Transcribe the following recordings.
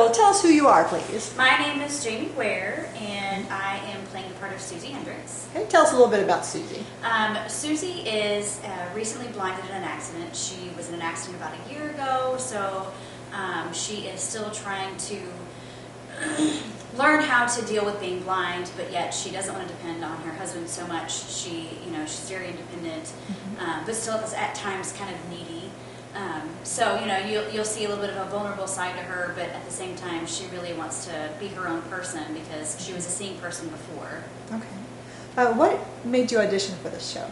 So tell us who you are, please. My name is Jamie Waier, and I am playing the part of Susie Hendricks. Okay, tell us a little bit about Susie. Susie is recently blinded in an accident. She was in an accident about a year ago, so she is still trying to learn how to deal with being blind, but yet she doesn't want to depend on her husband so much. She's very independent, but still at times kind of needy. So you'll see a little bit of a vulnerable side to her, but at the same time, she really wants to be her own person because she was a seeing person before. Okay. What made you audition for this show?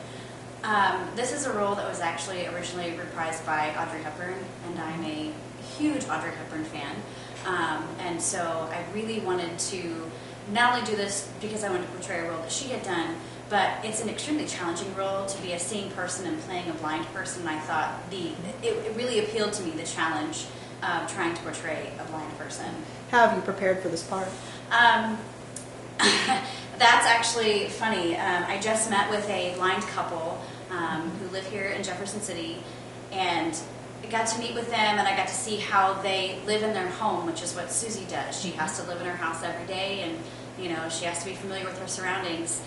This is a role that was actually originally reprised by Audrey Hepburn, and I'm a huge Audrey Hepburn fan. And so I really wanted to not only do this because I wanted to portray a role that she had done, but it's an extremely challenging role to be a seeing person and playing a blind person. I thought it really appealed to me, the challenge of trying to portray a blind person. How have you prepared for this part? That's actually funny. I just met with a blind couple who live here in Jefferson City, and I got to meet with them, and I got to see how they live in their home, which is what Susie does. She has to live in her house every day, and she has to be familiar with her surroundings.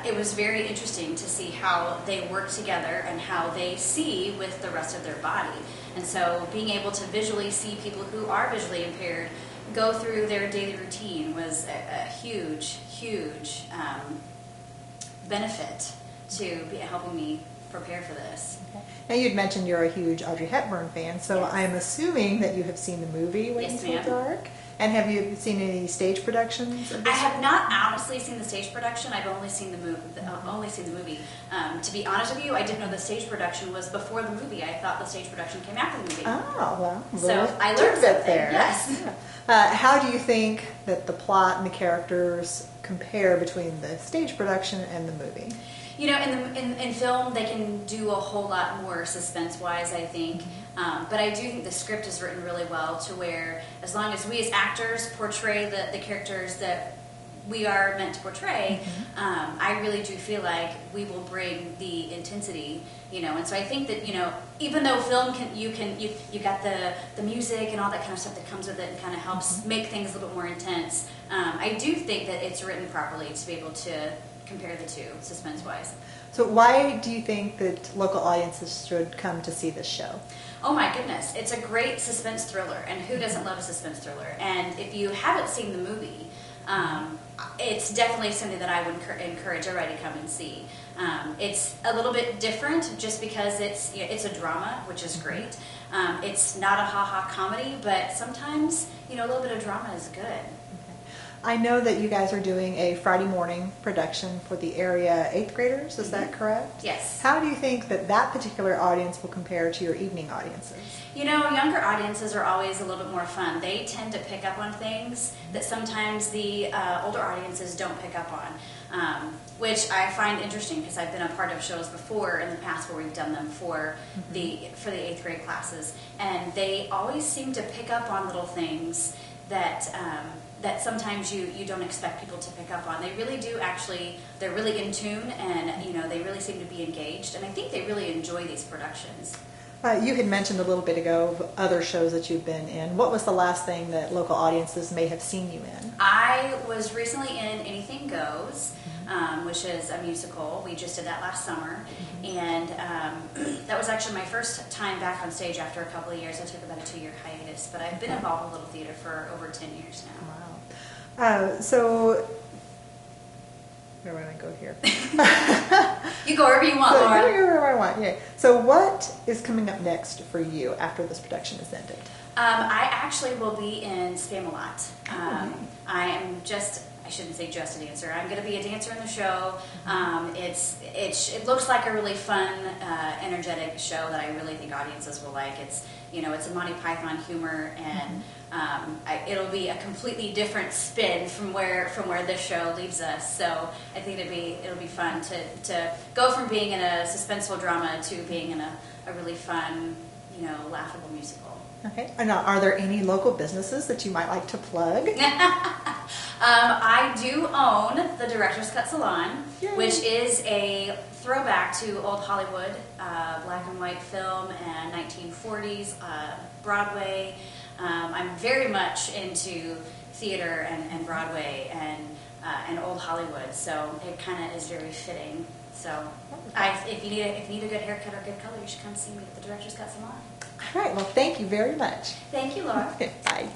It was very interesting to see how they work together and how they see with the rest of their body. And so being able to visually see people who are visually impaired go through their daily routine was a huge, huge benefit to helping me prepare for this. Okay. Now you'd mentioned you're a huge Audrey Hepburn fan, so yes. I'm assuming that you have seen the movie Waiting Till Dark. And have you seen any stage productions of this? I have not honestly seen the stage production. I've only seen the movie. To be honest with you, I didn't know the stage production was before the movie. I thought the stage production came after the movie. Oh, well. So I learned something. There. Yes. Yeah. How do you think that the plot and the characters compare between the stage production and the movie? In film, they can do a whole lot more suspense-wise, I think. But I do think the script is written really well to where, as long as we as actors portray the characters that we are meant to portray, I really do feel like we will bring the intensity, And so I think that, even though film you got the music and all that kind of stuff that comes with it and kind of helps make things a little bit more intense, I do think that it's written properly to be able to compare the two, suspense-wise. So why do you think that local audiences should come to see this show? Oh my goodness, it's a great suspense thriller, and who doesn't love a suspense thriller? And if you haven't seen the movie, it's definitely something that I would encourage everybody to come and see. It's a little bit different just because it's a drama, which is great. It's not a ha-ha comedy, but sometimes, a little bit of drama is good. I know that you guys are doing a Friday morning production for the area 8th graders, is that correct? Yes. How do you think that particular audience will compare to your evening audiences? Younger audiences are always a little bit more fun. They tend to pick up on things that sometimes the older audiences don't pick up on, which I find interesting because I've been a part of shows before in the past where we've done them for the 8th grade classes, and they always seem to pick up on little things that sometimes you don't expect people to pick up on. They really do actually, they're really in tune, and they really seem to be engaged, and I think they really enjoy these productions. You had mentioned a little bit ago other shows that you've been in. What was the last thing that local audiences may have seen you in? I was recently in Anything Goes, which is a musical. We just did that last summer, and that was actually my first time back on stage after a couple of years. I took about a 2-year hiatus, but I've been involved in Little Theater for over 10 years now. Wow. So, where do I go here? You go wherever you want, Laura. I go wherever I want, yeah. So what is coming up next for you after this production is ended? I actually will be in Spamalot. I shouldn't say just a dancer. I'm going to be a dancer in the show. It looks like a really fun, energetic show that I really think audiences will like. It's a Monty Python humor, and it'll be a completely different spin from where this show leaves us. So I think it'll be fun to go from being in a suspenseful drama to being in a really fun, laughable musical. Okay. And are there any local businesses that you might like to plug? I do own the Director's Cut Salon, Yay. Which is a throwback to old Hollywood, black and white film and 1940s, Broadway. I'm very much into theater and Broadway and old Hollywood, so it kind of is very fitting. So if you need a good haircut or good color, you should come see me. The director's got some on. All right. Well, thank you very much. Thank you, Laura. Bye.